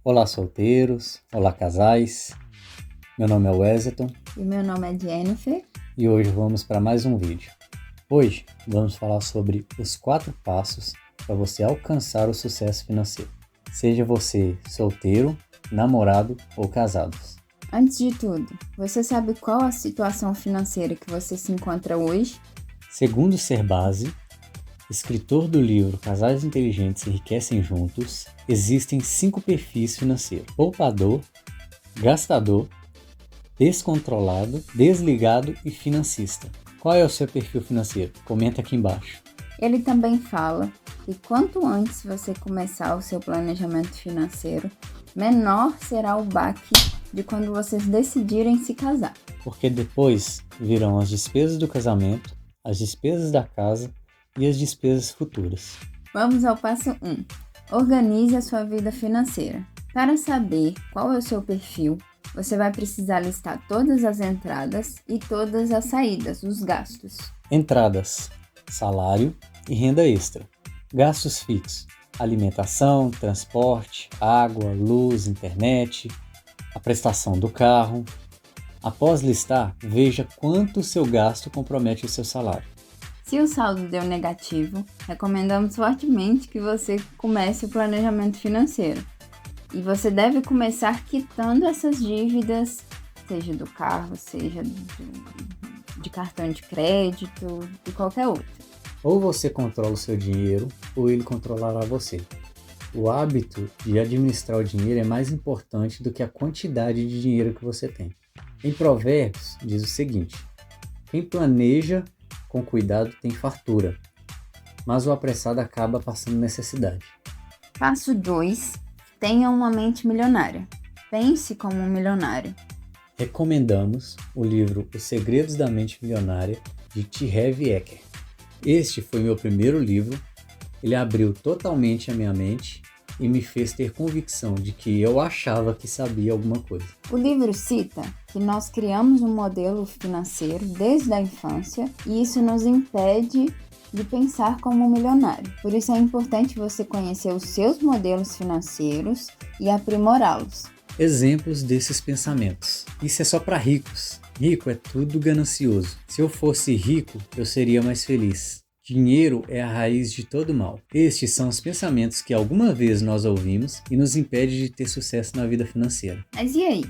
Olá, solteiros, olá, casais. Meu nome é Weston E meu nome é Jennifer. e hoje vamos para mais um vídeo. Hoje vamos falar sobre os 4 passos para você alcançar o sucesso financeiro. Seja você solteiro, namorado ou casados. Antes de tudo, você sabe qual a situação financeira que você se encontra hoje? Segundo Serbasi, escritor do livro Casais Inteligentes Enriquecem Juntos, existem 5 perfis financeiros: poupador, gastador, descontrolado, desligado e financista. Qual é o seu perfil financeiro? Comenta aqui embaixo. Ele também fala que quanto antes você começar o seu planejamento financeiro, menor será o baque de quando vocês decidirem se casar. Porque depois virão as despesas do casamento, as despesas da casa e as despesas futuras. Vamos ao passo 1. Organize a sua vida financeira. Para saber qual é o seu perfil, você vai precisar listar todas as entradas e todas as saídas, os gastos. Entradas: salário e renda extra. Gastos fixos: alimentação, transporte, água, luz, internet, a prestação do carro. Após listar, veja quanto o seu gasto compromete o seu salário. Se o saldo deu negativo, recomendamos fortemente que você comece o planejamento financeiro. E você deve começar quitando essas dívidas, seja do carro, seja de cartão de crédito, de qualquer outra. Ou você controla o seu dinheiro, ou ele controlará você. O hábito de administrar o dinheiro é mais importante do que a quantidade de dinheiro que você tem. Em Provérbios, diz o seguinte: quem planeja com cuidado tem fartura, mas o apressado acaba passando necessidade. Passo 2. Tenha uma mente milionária. Pense como um milionário. Recomendamos o livro Os Segredos da Mente Milionária, de T. Harv Eker. Este foi meu primeiro livro. Ele abriu totalmente a minha mente e me fez ter convicção de que eu achava que sabia alguma coisa. O livro cita que nós criamos um modelo financeiro desde a infância e isso nos impede de pensar como um milionário. Por isso é importante você conhecer os seus modelos financeiros e aprimorá-los. Exemplos desses pensamentos: isso é só para ricos. Rico é tudo ganancioso. Se eu fosse rico, eu seria mais feliz. Dinheiro é a raiz de todo mal. Estes são os pensamentos que alguma vez nós ouvimos e nos impede de ter sucesso na vida financeira. Mas e aí?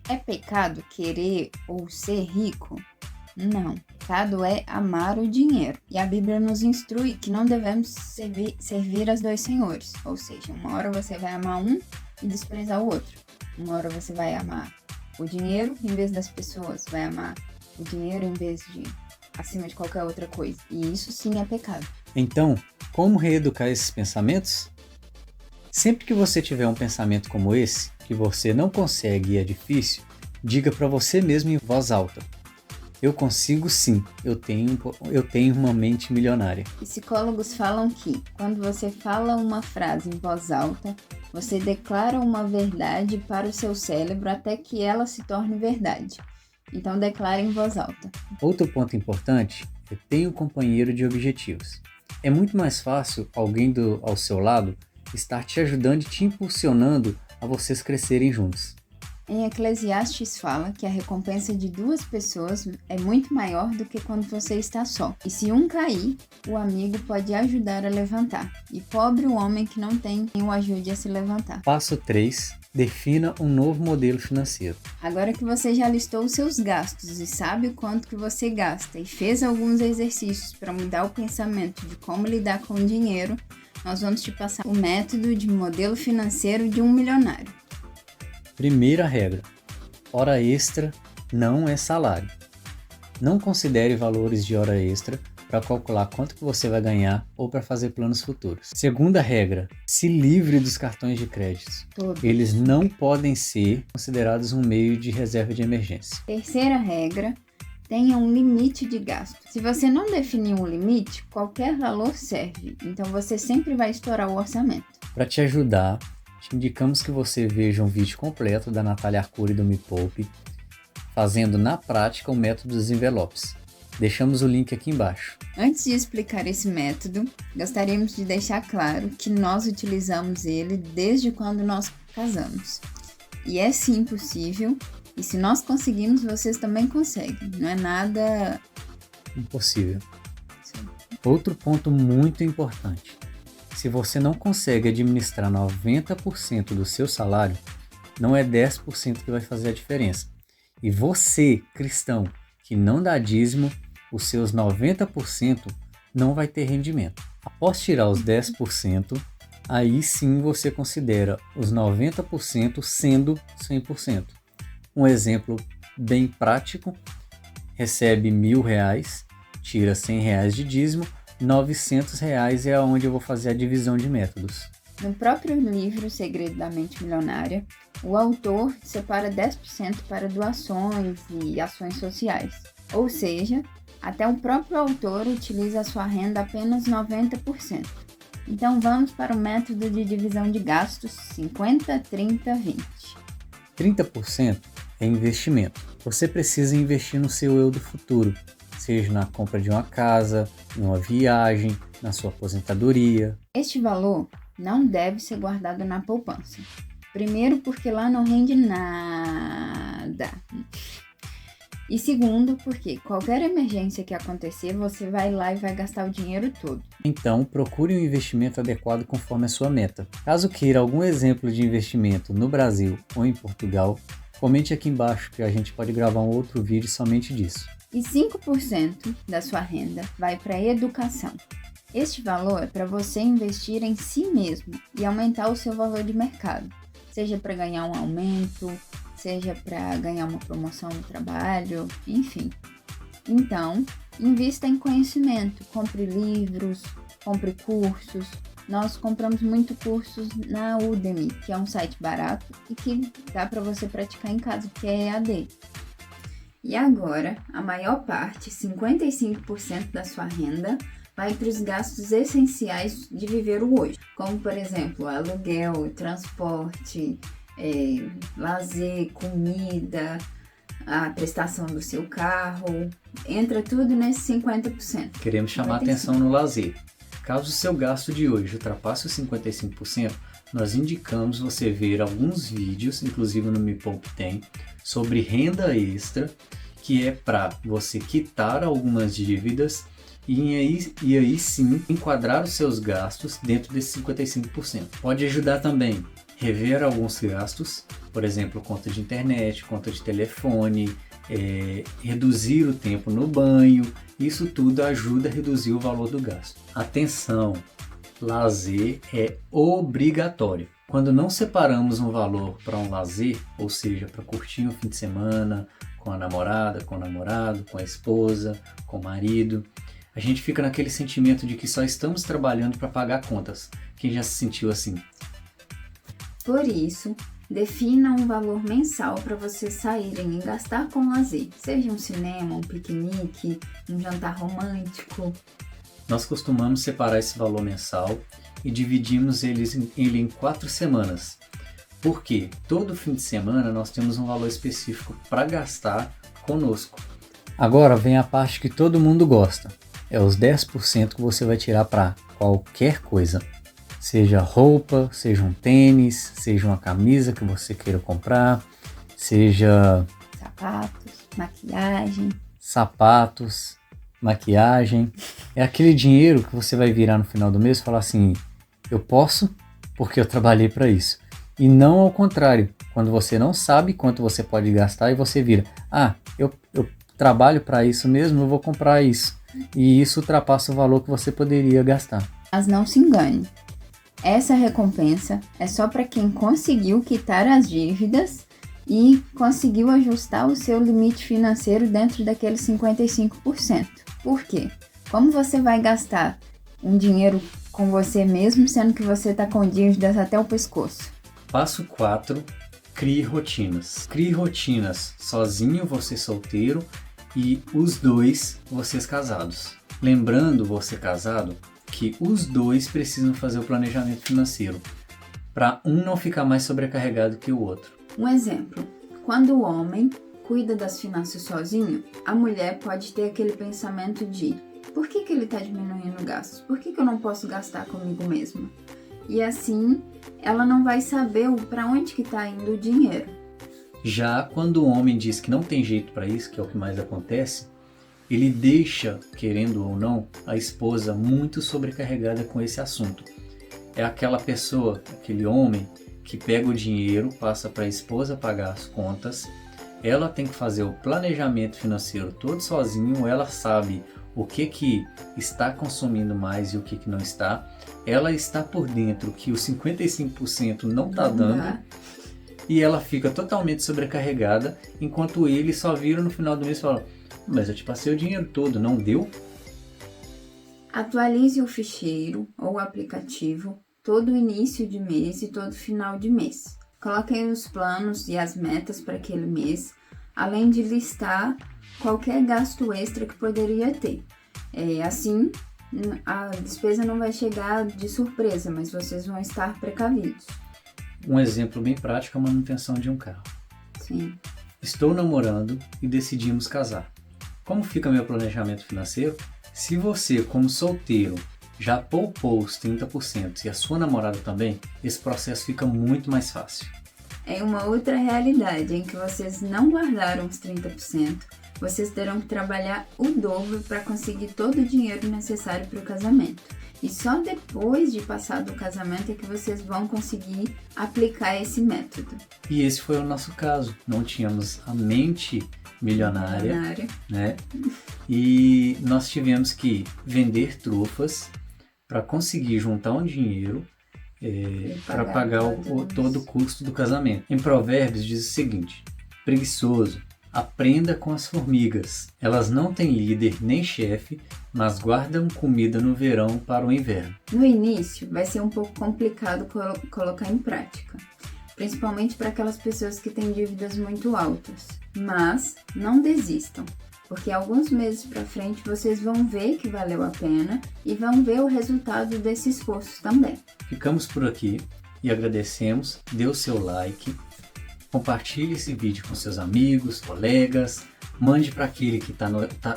É pecado querer ou ser rico? Não. Pecado é amar o dinheiro. E a Bíblia nos instrui que não devemos servir aos dois senhores. Ou seja, uma hora você vai amar um e desprezar o outro. Uma hora você vai amar o dinheiro em vez das pessoas. Vai amar o dinheiro em vez de acima de qualquer outra coisa. E isso sim é pecado. Então, como reeducar esses pensamentos? Sempre que você tiver um pensamento como esse, que você não consegue e é difícil, diga para você mesmo em voz alta: eu consigo sim, eu tenho uma mente milionária. Psicólogos falam que, quando você fala uma frase em voz alta, você declara uma verdade para o seu cérebro até que ela se torne verdade. Então, declare em voz alta. Outro ponto importante é ter um companheiro de objetivos. É muito mais fácil alguém ao seu lado estar te ajudando e te impulsionando a vocês crescerem juntos. Em Eclesiastes fala que a recompensa de 2 pessoas é muito maior do que quando você está só. E se um cair, o amigo pode ajudar a levantar. E pobre o homem que não tem quem o ajude a se levantar. Passo 3. Defina um novo modelo financeiro. Agora que você já listou os seus gastos e sabe o quanto que você gasta e fez alguns exercícios para mudar o pensamento de como lidar com o dinheiro, nós vamos te passar o método de modelo financeiro de um milionário. Primeira regra: hora extra não é salário. Não considere valores de hora extra para calcular quanto que você vai ganhar ou para fazer planos futuros. Segunda regra: se livre dos cartões de crédito. Todos. Eles não podem ser considerados um meio de reserva de emergência. Terceira regra: tenha um limite de gasto. Se você não definir um limite, qualquer valor serve. Então você sempre vai estourar o orçamento. Para te ajudar, te indicamos que você veja um vídeo completo da Natália Arcuri do Me Poupe, fazendo na prática o método dos envelopes. Deixamos o link aqui embaixo. Antes de explicar esse método, gostaríamos de deixar claro que nós utilizamos ele desde quando nós casamos. E é sim possível, e se nós conseguimos, vocês também conseguem. Não é nada impossível. Outro ponto muito importante. Se você não consegue administrar 90% do seu salário, não é 10% que vai fazer a diferença. E você, cristão, que não dá dízimo, os seus 90% não vai ter rendimento. Após tirar os 10%, aí sim você considera os 90% sendo 100%. Um exemplo bem prático, recebe R$1.000, tira R$100 de dízimo, R$900 é onde eu vou fazer a divisão de métodos. No próprio livro Segredo da Mente Milionária, o autor separa 10% para doações e ações sociais. Ou seja, até o próprio autor utiliza a sua renda apenas 90%. Então vamos para o método de divisão de gastos 50, 30, 20. 30% é investimento. Você precisa investir no seu eu do futuro, seja na compra de uma casa, em uma viagem, na sua aposentadoria. Este valor não deve ser guardado na poupança. Primeiro, porque lá não rende nada. E segundo, porque qualquer emergência que acontecer, você vai lá e vai gastar o dinheiro todo. Então, procure um investimento adequado conforme a sua meta. Caso queira algum exemplo de investimento no Brasil ou em Portugal, comente aqui embaixo que a gente pode gravar um outro vídeo somente disso. E 5% da sua renda vai para a educação. Este valor é para você investir em si mesmo e aumentar o seu valor de mercado, seja para ganhar um aumento, seja para ganhar uma promoção no trabalho, enfim. Então, invista em conhecimento, compre livros, compre cursos. Nós compramos muito cursos na Udemy, que é um site barato e que dá para você praticar em casa, porque é EAD. E agora, a maior parte, 55% da sua renda, vai para os gastos essenciais de viver o hoje, como, por exemplo, aluguel, transporte, lazer, comida, a prestação do seu carro, entra tudo nesses 50%. Queremos chamar atenção no lazer. Caso o seu gasto de hoje ultrapasse os 55%, nós indicamos você ver alguns vídeos, inclusive no Me Poupe tem, sobre renda extra, que é para você quitar algumas dívidas e aí sim enquadrar os seus gastos dentro desses 55%. Pode ajudar também rever alguns gastos, por exemplo, conta de internet, conta de telefone, reduzir o tempo no banho, isso tudo ajuda a reduzir o valor do gasto. Atenção, lazer é obrigatório. Quando não separamos um valor para um lazer, ou seja, para curtir um fim de semana com a namorada, com o namorado, com a esposa, com o marido, a gente fica naquele sentimento de que só estamos trabalhando para pagar contas. Quem já se sentiu assim? Por isso, defina um valor mensal para vocês saírem e gastar com lazer, seja um cinema, um piquenique, um jantar romântico. Nós costumamos separar esse valor mensal e dividimos ele em 4 semanas. Porque todo fim de semana nós temos um valor específico para gastar conosco. Agora vem a parte que todo mundo gosta. É os 10% que você vai tirar para qualquer coisa. Seja roupa, seja um tênis, seja uma camisa que você queira comprar, seja sapatos, maquiagem. É aquele dinheiro que você vai virar no final do mês e falar assim, eu posso porque eu trabalhei para isso. E não ao contrário, quando você não sabe quanto você pode gastar e você vira, eu trabalho para isso mesmo, eu vou comprar isso. E isso ultrapassa o valor que você poderia gastar. Mas não se engane, essa recompensa é só para quem conseguiu quitar as dívidas e conseguiu ajustar o seu limite financeiro dentro daqueles 55%. Por quê? Como você vai gastar um dinheiro com você mesmo, sendo que você está com dívidas até o pescoço? Passo 4. Crie rotinas. Crie rotinas sozinho, você solteiro, e os dois, vocês casados. Lembrando, você casado, que os dois precisam fazer o planejamento financeiro, para um não ficar mais sobrecarregado que o outro. Um exemplo, quando o homem cuida das finanças sozinho, a mulher pode ter aquele pensamento de: por que ele está diminuindo gastos? Por que eu não posso gastar comigo mesma? E assim, ela não vai saber para onde que está indo o dinheiro. Já quando o homem diz que não tem jeito para isso, que é o que mais acontece, ele deixa, querendo ou não, a esposa muito sobrecarregada com esse assunto. É aquela pessoa, aquele homem, que pega o dinheiro, passa para a esposa pagar as contas, ela tem que fazer o planejamento financeiro todo sozinho, ela sabe o que está consumindo mais e o que não está, ela está por dentro que os 55% não está dando, e ela fica totalmente sobrecarregada, enquanto ele só vira no final do mês e fala: mas eu te passei o dinheiro todo, não deu? Atualize o ficheiro ou o aplicativo todo início de mês e todo final de mês. Coloque aí os planos e as metas para aquele mês, além de listar qualquer gasto extra que poderia ter. Assim, a despesa não vai chegar de surpresa, mas vocês vão estar precavidos. Um exemplo bem prático é a manutenção de um carro. Sim. Estou namorando e decidimos casar. Como fica meu planejamento financeiro? Se você, como solteiro, já poupou os 30% e a sua namorada também, esse processo fica muito mais fácil. Em uma outra realidade em que vocês não guardaram os 30%, vocês terão que trabalhar o dobro para conseguir todo o dinheiro necessário para o casamento. E só depois de passar do casamento é que vocês vão conseguir aplicar esse método. E esse foi o nosso caso. Não tínhamos a mente milionária, né? E nós tivemos que vender trufas para conseguir juntar um dinheiro para pagar todo o custo do casamento. Em Provérbios diz o seguinte: preguiçoso, aprenda com as formigas. Elas não têm líder nem chefe, mas guardam comida no verão para o inverno. No início vai ser um pouco complicado colocar em prática, principalmente para aquelas pessoas que têm dívidas muito altas. Mas não desistam, porque alguns meses para frente vocês vão ver que valeu a pena e vão ver o resultado desse esforço também. Ficamos por aqui e agradecemos. Dê o seu like, compartilhe esse vídeo com seus amigos, colegas, mande para aquele que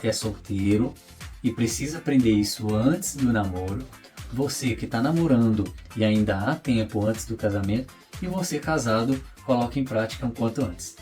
é solteiro e precisa aprender isso antes do namoro. Você que está namorando e ainda há tempo antes do casamento, e você casado, coloque em prática o quanto antes.